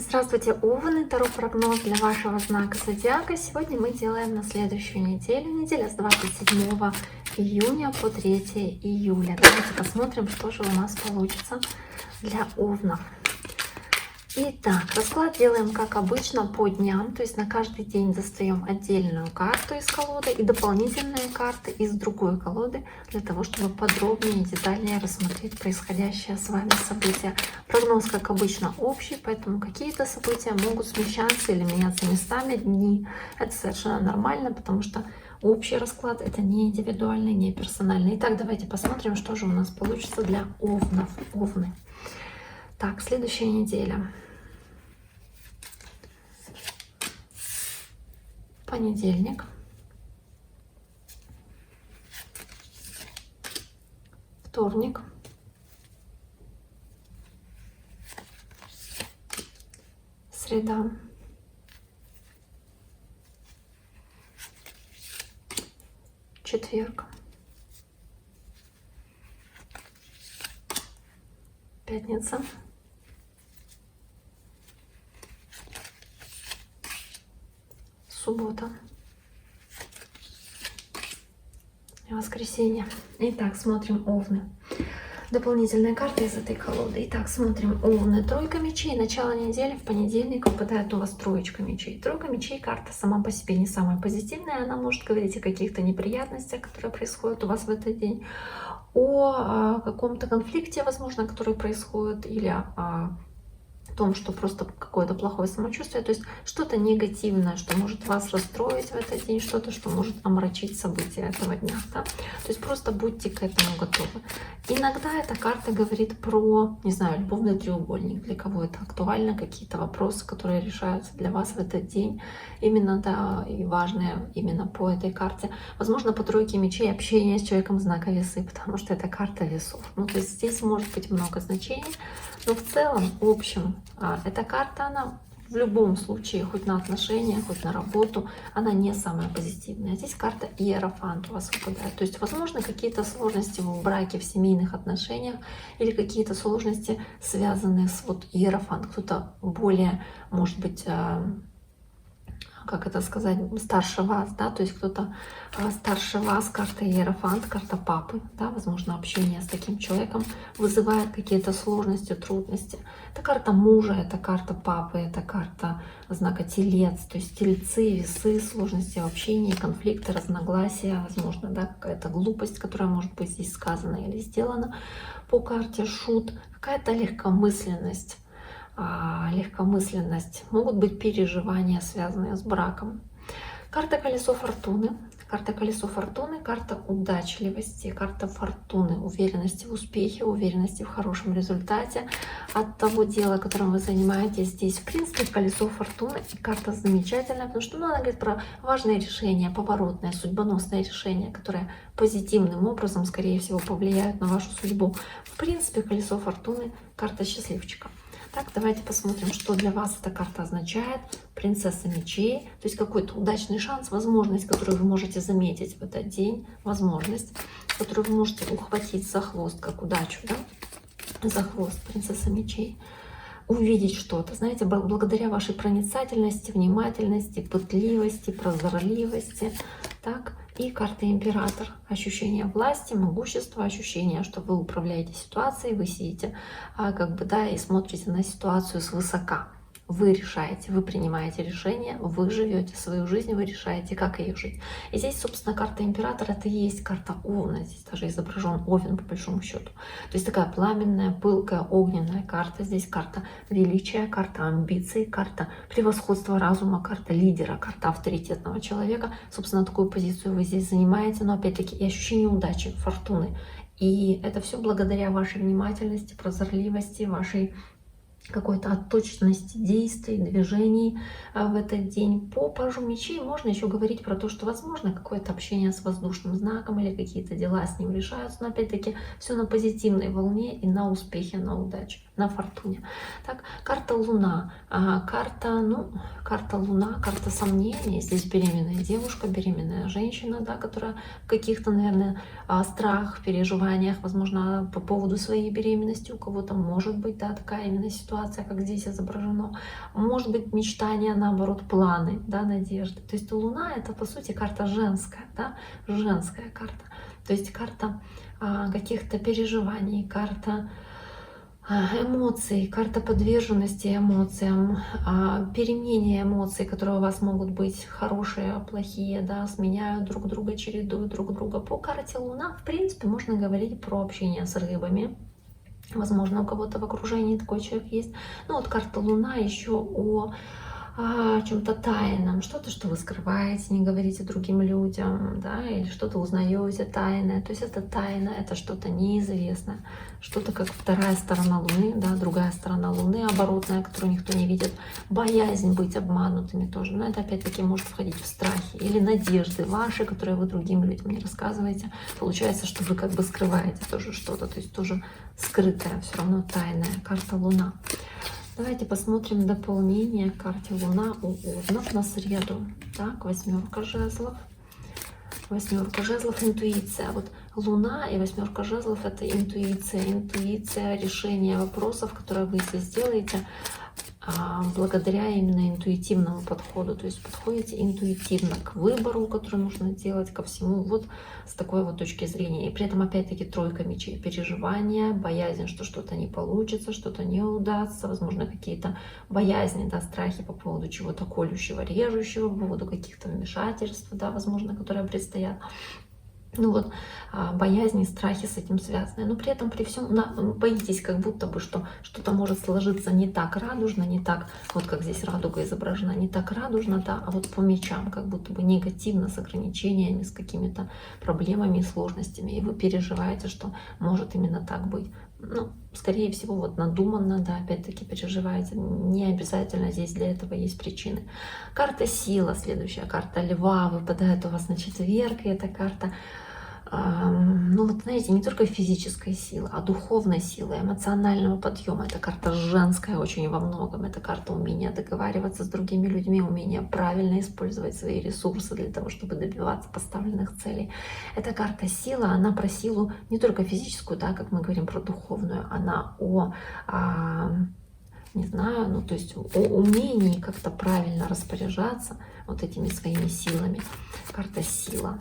Здравствуйте, Овны! Таро прогноз для вашего знака зодиака. Сегодня мы делаем на следующую неделю. Неделя с 27 июня по 3 июля. Давайте посмотрим, что же у нас получится для Овнов. Итак, расклад делаем как обычно по дням, то есть на каждый день достаем отдельную карту из колоды и дополнительные карты из другой колоды, для того, чтобы подробнее и детальнее рассмотреть происходящее с вами события. Прогноз, как обычно, общий, поэтому какие-то события могут смещаться или меняться местами дни. Это совершенно нормально, потому что общий расклад — это не индивидуальный, не персональный. Итак, давайте посмотрим, что же у нас получится для Овнов. Овны. Так, следующая неделя. Понедельник, вторник, среда, четверг, пятница, суббота и воскресенье. Итак, смотрим Овны. Дополнительная карта из этой колоды. Итак, смотрим Овны. Тройка мечей. Начало недели в понедельник выпадает у вас троечка мечей. Тройка мечей — карта сама по себе не самая позитивная. Она может говорить о каких-то неприятностях, которые происходят у вас в этот день, о каком-то конфликте, возможно, который происходит, или о том, что просто какое-то плохое самочувствие, то есть что-то негативное, что может вас расстроить в этот день, что-то, что может омрачить события этого дня. Да? То есть просто будьте к этому готовы. Иногда эта карта говорит про, не знаю, любовный треугольник, для кого это актуально, какие-то вопросы, которые решаются для вас в этот день, именно, да, и важные именно по этой карте. Возможно, по тройке мечей общение с человеком знака Весы, потому что это карта весов. Ну, то есть здесь может быть много значений, но в целом, в общем, эта карта, она в любом случае, хоть на отношения, хоть на работу, она не самая позитивная. Здесь карта Иерофант у вас выпадает. То есть, возможно, какие-то сложности в браке, в семейных отношениях, или какие-то сложности, связанные с вот Иерофант. Кто-то более, может быть, как это сказать, старше вас, да, то есть кто-то старше вас, карта Иерофант, карта папы, да, возможно, общение с таким человеком вызывает какие-то сложности, трудности. Это карта мужа, это карта папы, это карта знака Телец, то есть Тельцы, Весы, сложности в общении, конфликты, разногласия, возможно, да, какая-то глупость, которая может быть здесь сказана или сделана. По карте Шут какая-то легкомысленность, могут быть переживания, связанные с браком. Карта Колесо Фортуны. Карта Колесо Фортуны, карта удачливости, карта фортуны, уверенности в успехе, уверенности в хорошем результате от того дела, которым вы занимаетесь. Здесь, в принципе, Колесо Фортуны и карта замечательная, потому что она говорит про важные решения, поворотные, судьбоносные решения, которые позитивным образом, скорее всего, повлияют на вашу судьбу. В принципе, Колесо Фортуны — карта счастливчика. Так, давайте посмотрим, что для вас эта карта означает. Принцесса мечей, то есть какой-то удачный шанс, возможность, которую вы можете заметить в этот день, возможность, которую вы можете ухватить за хвост, как удачу, да? За хвост, принцесса мечей. Увидеть что-то, знаете, благодаря вашей проницательности, внимательности, пытливости, прозорливости. Так, и карта Император. Ощущение власти, могущества, ощущение, что вы управляете ситуацией, вы сидите, как бы, да, и смотрите на ситуацию свысока. Вы решаете, вы принимаете решение, вы живете свою жизнь, вы решаете, как ее жить. И здесь, собственно, карта Императора — это и есть карта Овна. Здесь даже изображен Овен, по большому счету. То есть такая пламенная, пылкая, огненная карта. Здесь карта величия, карта амбиций, карта превосходства разума, карта лидера, карта авторитетного человека. Собственно, такую позицию вы здесь занимаете, но опять-таки и ощущение удачи, фортуны. И это все благодаря вашей внимательности, прозорливости, вашей какой-то отточенности действий, движений в этот день. По пажу мечей можно еще говорить про то, что возможно какое-то общение с воздушным знаком или какие-то дела с ним решаются, но опять-таки все на позитивной волне и на успехе, на удаче. на фортуне. Так, карта Луна, карта Луна, карта сомнений. Здесь беременная девушка, беременная женщина, да, которая в каких-то, наверное, страхах, переживаниях, возможно, по поводу своей беременности. У кого-то может быть, да, такая именно ситуация, как здесь изображено. Может быть, мечтания, наоборот, планы, да, надежды. То есть Луна — это, по сути, карта женская, да, женская карта. То есть карта каких-то переживаний, карта эмоций, карта подверженности эмоциям, перемене эмоций, которые у вас могут быть хорошие, плохие, да, сменяют друг друга, чередуют друг друга. По карте Луна, в принципе, можно говорить про общение с рыбами. Возможно, у кого-то в окружении такой человек есть. Ну вот карта Луна еще о чем-то тайном, что-то, что вы скрываете, не говорите другим людям, да, или что-то узнаете тайное. То есть это тайна, это что-то неизвестное, что-то как вторая сторона Луны, да, другая сторона Луны, оборотная, которую никто не видит. Боязнь быть обманутыми тоже, но это опять-таки может входить в страхи или надежды ваши, которые вы другим людям не рассказываете. Получается, что вы как бы скрываете тоже что-то, то есть тоже скрытая, все равно тайная карта Луна. Давайте посмотрим дополнение к карте Луна у Овнов на среду. Так, 8 жезлов. 8 жезлов — интуиция. Вот Луна и 8 жезлов — это интуиция. Интуиция, решение вопросов, которые вы здесь сделаете благодаря именно интуитивному подходу. То есть подходите интуитивно к выбору, который нужно делать, ко всему вот с такой вот точки зрения. И при этом опять-таки тройка мечей: переживания, боязнь, что что-то не получится, что-то не удастся, возможно, какие-то боязни, да, страхи по поводу чего-то колющего, режущего, по поводу каких-то вмешательств, да, возможно, которые предстоят. Ну вот, боязни, страхи с этим связаны. Но при этом, при всем, боитесь как будто бы, что что-то может сложиться не так радужно, не так, вот как здесь радуга изображена, не так радужно, да, а вот по мечам, как будто бы негативно, с ограничениями, с какими-то проблемами и сложностями. И вы переживаете, что может именно так быть. Ну, скорее всего, вот надуманно, да, опять-таки переживаете. Не обязательно здесь для этого есть причины. Карта сила, следующая карта Льва, выпадает у вас на четверг, и эта карта, ну вот знаете, не только физической силы, а духовной силы, эмоционального подъема. Это карта женская очень во многом. Это карта умения договариваться с другими людьми, умения правильно использовать свои ресурсы для того, чтобы добиваться поставленных целей. Эта карта сила, она про силу не только физическую, да, как мы говорим про духовную, она о не знаю, ну то есть о умении как-то правильно распоряжаться вот этими своими силами. Карта сила.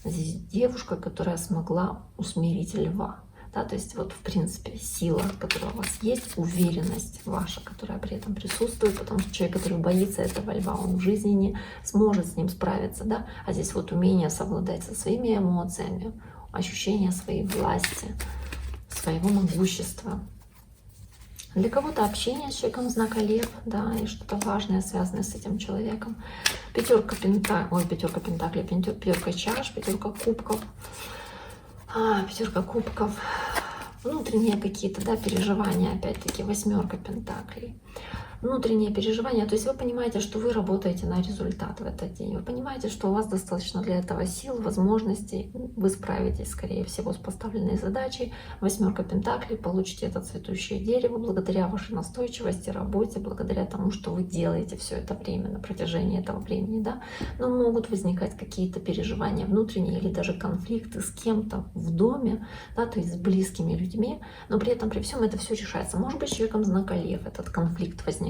Здесь девушка, которая смогла усмирить льва. Да, то есть вот в принципе сила, которая у вас есть, уверенность ваша, которая при этом присутствует, потому что человек, который боится этого льва, он в жизни не сможет с ним справиться. Да? А здесь вот умение совладать со своими эмоциями, ощущение своей власти, своего могущества. Для кого-то общение с человеком знака Лев, да, и что-то важное, связанное с этим человеком. Пятерка пентаклей, пятерка чаш, пятерка кубков. Пятерка кубков. Внутренние какие-то, да, переживания, опять-таки, 8 пентаклей. Внутренние переживания, то есть вы понимаете, что вы работаете на результат в этот день, вы понимаете, что у вас достаточно для этого сил, возможностей, вы справитесь, скорее всего, с поставленной задачей. 8 пентаклей, получите это цветущее дерево благодаря вашей настойчивости, работе, благодаря тому, что вы делаете все это время, на протяжении этого времени, да. Но могут возникать какие-то переживания внутренние или даже конфликты с кем-то в доме, да, то есть с близкими людьми, но при этом, при всем это все решается. Может быть, с человеком знака Лев этот конфликт возникает.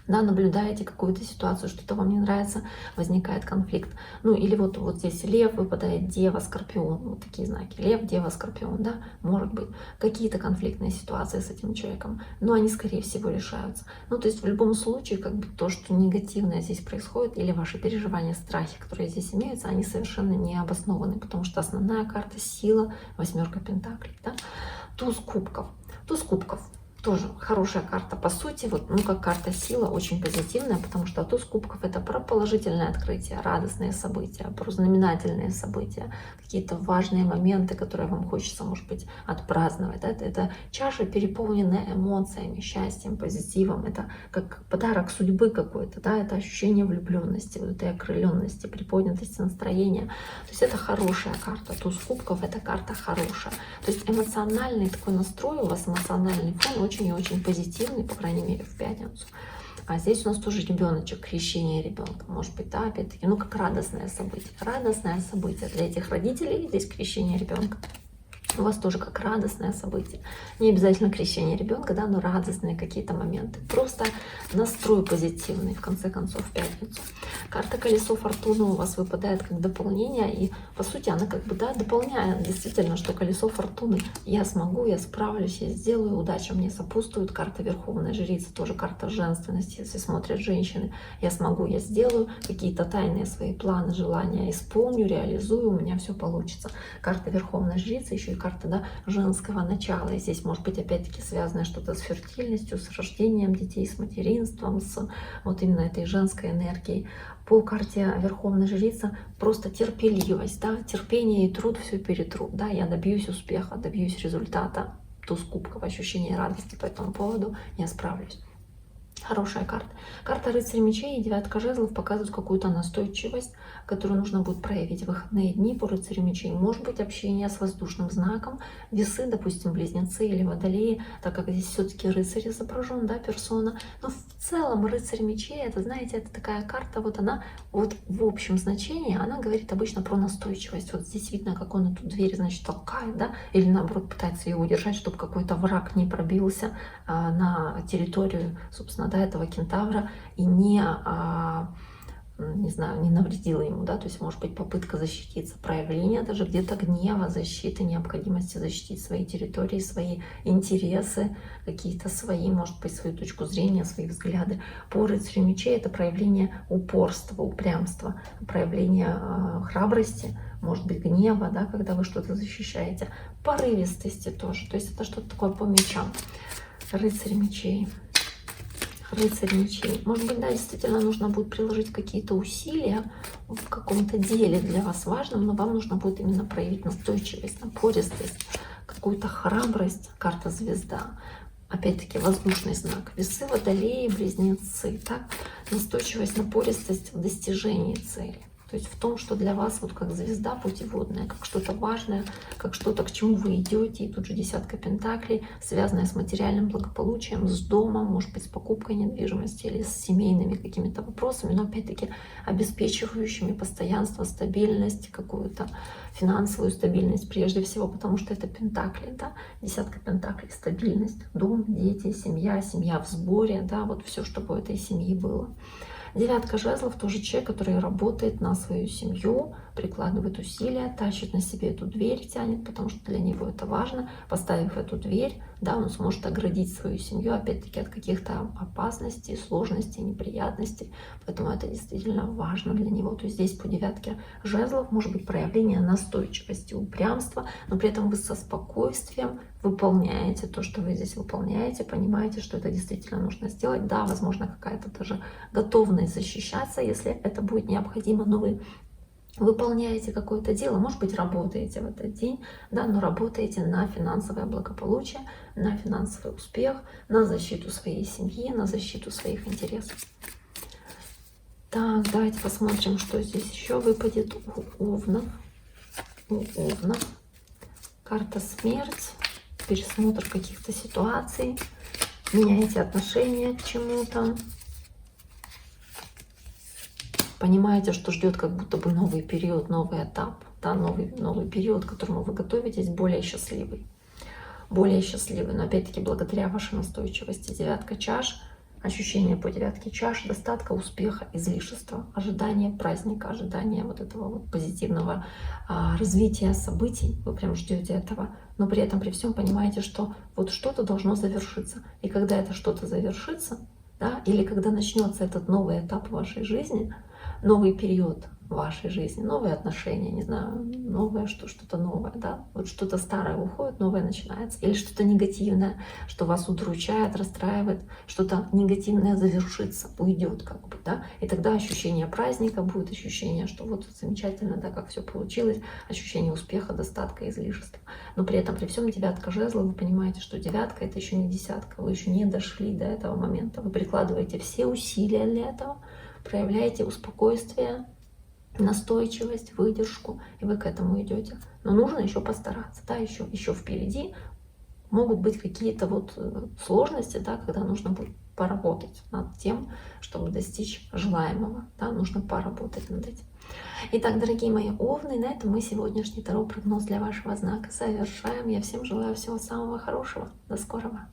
Да, наблюдаете какую-то ситуацию, что-то вам не нравится, возникает конфликт. Ну или вот здесь лев, выпадает дева, скорпион. Вот такие знаки. Лев, дева, скорпион. Да? Может быть какие-то конфликтные ситуации с этим человеком, но они, скорее всего, решаются. Ну то есть в любом случае, как бы то, что негативное здесь происходит, или ваши переживания, страхи, которые здесь имеются, они совершенно не обоснованы, потому что основная карта — сила, 8 пентаклей. Да? Туз кубков. Туз кубков. тоже хорошая карта. По сути, вот, ну, как карта сила, очень позитивная, потому что туз кубков — это про положительное открытие, радостные события, про знаменательные события, какие-то важные моменты, которые вам хочется, может быть, отпраздновать. Да? Это чаша, переполненная эмоциями, счастьем, позитивом. Это как подарок судьбы какой-то, да? Это ощущение влюбленности, вот этой окрыленности, приподнятости настроения. То есть это хорошая карта. Туз кубков — это карта хорошая. То есть эмоциональный такой настрой у вас, эмоциональный фон очень и очень позитивный, по крайней мере, в пятницу. А здесь у нас тоже ребеночек, крещение ребенка. Может быть, да, опять-таки, ну, как радостное событие. Радостное событие для этих родителей, здесь крещение ребенка. У вас тоже как радостное событие. Не обязательно крещение ребенка, да, но радостные какие-то моменты. Просто настрой позитивный, в конце концов, в пятницу. Карта колесо фортуны у вас выпадает как дополнение. И, по сути, она как бы, да, дополняет действительно, что колесо фортуны. Я смогу, я справлюсь, я сделаю, удача мне сопутствует. Карта верховная жрица, тоже карта женственности, если смотрят женщины. Я смогу, я сделаю, какие-то тайные свои планы, желания исполню, реализую, у меня все получится. Карта верховной жрицы, еще и карта, да, женского начала. И здесь может быть опять-таки связано что-то с фертильностью, с рождением детей, с материнством, с вот именно этой женской энергией. По карте верховной жрица просто терпеливость, да, терпение и труд все перетрут, да, я добьюсь успеха, добьюсь результата, туз кубков, ощущение радости по этому поводу, я справлюсь. Хорошая карта. Карта рыцарь мечей и девятка жезлов показывают какую-то настойчивость, которую нужно будет проявить в выходные дни по рыцарю мечей. Может быть, общение с воздушным знаком, весы, допустим, близнецы или водолеи, так как здесь все-таки рыцарь изображен, да, персона. Но в целом рыцарь мечей, это, знаете, это такая карта, вот она, вот в общем значении, она говорит обычно про настойчивость. Вот здесь видно, как он эту дверь, значит, толкает, да, или наоборот пытается ее удержать, чтобы какой-то враг не пробился на территорию, собственно, да, этого кентавра и не знаю, не навредила ему, да, то есть может быть попытка защититься, проявление даже где-то гнева, защиты, необходимости защитить свои территории, свои интересы, какие-то свои, может быть, свою точку зрения, свои взгляды. По рыцарю мечей это проявление упорства, упрямства, проявление храбрости, может быть, гнева, да, когда вы что-то защищаете, порывистости тоже, то есть это что-то такое по мечам. Рыцарь мечей. Рыцарь мечей. Может быть, да, действительно нужно будет приложить какие-то усилия в каком-то деле для вас важном, но вам нужно будет именно проявить настойчивость, напористость, какую-то храбрость. Карта звезда. Опять-таки воздушный знак. Весы, водолеи, близнецы. Так? Настойчивость, напористость в достижении цели. То есть в том, что для вас вот как звезда путеводная, как что-то важное, как что-то, к чему вы идете. И тут же десятка пентаклей, связанная с материальным благополучием, с домом, может быть, с покупкой недвижимости или с семейными какими-то вопросами, но опять-таки обеспечивающими постоянство, стабильность, какую-то финансовую стабильность прежде всего, потому что это пентакли, да, десятка пентаклей, стабильность, дом, дети, семья, семья в сборе, да, вот все, чтобы у этой семьи было. Девятка жезлов тоже человек, который работает на свою семью, прикладывает усилия, тащит на себе эту дверь, тянет, потому что для него это важно. Поставив эту дверь, да, он сможет оградить свою семью, опять-таки, от каких-то опасностей, сложностей, неприятностей. Поэтому это действительно важно для него. То есть здесь по девятке жезлов может быть проявление настойчивости, упрямства, но при этом вы со спокойствием выполняете то, что вы здесь выполняете, понимаете, что это действительно нужно сделать. Да, возможно, какая-то даже готовность защищаться, если это будет необходимо, но вы выполняете какое-то дело, может быть, работаете в этот день, да, но работаете на финансовое благополучие, на финансовый успех, на защиту своей семьи, на защиту своих интересов. Так, давайте посмотрим, что здесь еще выпадет у овнов. У овнов. Карта смерть, пересмотр каких-то ситуаций, меняете отношение к чему-то. Понимаете, что ждет как будто бы новый период, новый этап, да, новый период, к которому вы готовитесь, более счастливый. Более счастливый, но опять-таки благодаря вашей настойчивости. Девятка чаш, ощущение по девятке чаш, достатка, успеха, излишества, ожидание праздника, ожидание вот этого вот позитивного развития событий. Вы прям ждете этого, но при этом при всем понимаете, что вот что-то должно завершиться. И когда это что-то завершится, да, или когда начнется этот новый этап в вашей жизни, новый период в вашей жизни, новые отношения, не знаю, новое, что-то новое, да, вот что-то старое уходит, новое начинается, или что-то негативное, что вас удручает, расстраивает, что-то негативное завершится, уйдет как бы, да, и тогда ощущение праздника будет, ощущение, что вот замечательно, да, как все получилось, ощущение успеха, достатка, излишества, но при этом, при всем девятка жезла, вы понимаете, что девятка это еще не десятка, вы еще не дошли до этого момента, вы прикладываете все усилия для этого, проявляете спокойствие, настойчивость, выдержку, и вы к этому идете. Но нужно еще постараться, да, еще впереди могут быть какие-то вот сложности, да, когда нужно будет поработать над тем, чтобы достичь желаемого, да, нужно поработать над этим. Итак, дорогие мои овны, на этом мы сегодняшний таро-прогноз для вашего знака завершаем. Я всем желаю всего самого хорошего. До скорого!